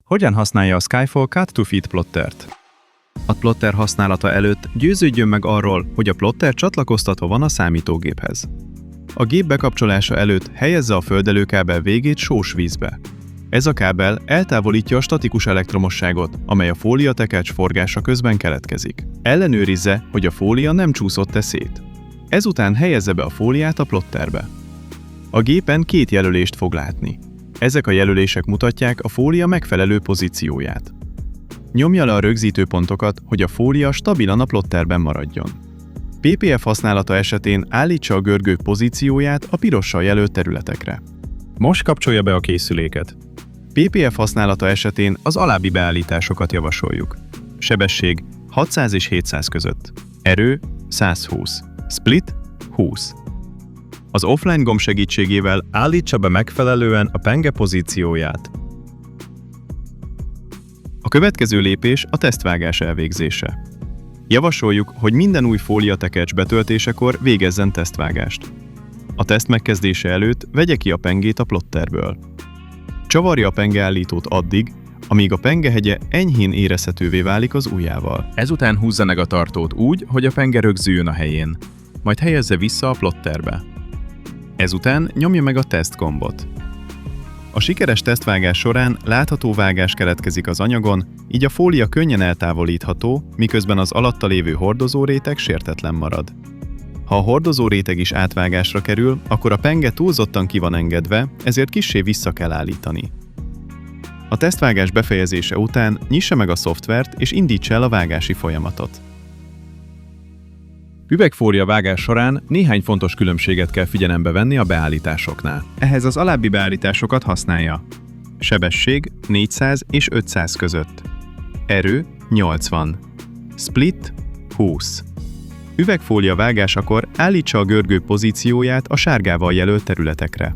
Hogyan használja a Skyfall Cut-to-Fit plottert? A plotter használata előtt győződjön meg arról, hogy a plotter csatlakoztatva van a számítógéphez. A gép bekapcsolása előtt helyezze a földelőkábel végét sós vízbe. Ez a kábel eltávolítja a statikus elektromosságot, amely a fóliatekercs forgása közben keletkezik. Ellenőrizze, hogy a fólia nem csúszott-e szét. Ezután helyezze be a fóliát a plotterbe. A gépen két jelölést fog látni. Ezek a jelölések mutatják a fólia megfelelő pozícióját. Nyomja le a rögzítőpontokat, hogy a fólia stabilan a plotterben maradjon. PPF használata esetén állítsa a görgők pozícióját a pirossal jelölt területekre. Most kapcsolja be a készüléket. PPF használata esetén az alábbi beállításokat javasoljuk. Sebesség 600 és 700 között. Erő 120. Split 20. Az offline gomb segítségével Állítsa be megfelelően a penge pozícióját. a következő lépés a tesztvágás elvégzése. Javasoljuk, hogy minden új fóliatekercs betöltésekor végezzen tesztvágást. A teszt megkezdése előtt vegye ki a pengét a plotterből. Csavarja a pengeállítót addig, amíg a pengehegye enyhén érezhetővé válik az ujjával. Ezután húzza meg a tartót úgy, hogy a penge rögzüljön a helyén. Majd helyezze vissza a plotterbe. Ezután nyomja meg a teszt gombot. A sikeres tesztvágás során látható vágás keletkezik az anyagon, így a fólia könnyen eltávolítható, miközben az alatta lévő hordozóréteg sértetlen marad. Ha a hordozóréteg is átvágásra kerül, akkor a penge túlzottan ki van engedve, ezért kissé vissza kell állítani. A tesztvágás befejezése után nyissa meg a szoftvert és indítsa el a vágási folyamatot. Üvegfólia vágás során néhány fontos különbséget kell figyelembe venni a beállításoknál. Ehhez az alábbi beállításokat használja. Sebesség 400 és 500 között. Erő 80. Split 20. Üvegfólia vágásakor állítsa a görgő pozícióját a sárgával jelölt területekre.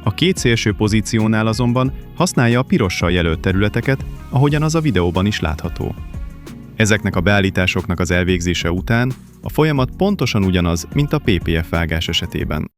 A két szélső pozíciónál azonban használja a pirossal jelölt területeket, ahogyan az a videóban is látható. Ezeknek a beállításoknak az elvégzése után a folyamat pontosan ugyanaz, mint a PPF vágás esetében.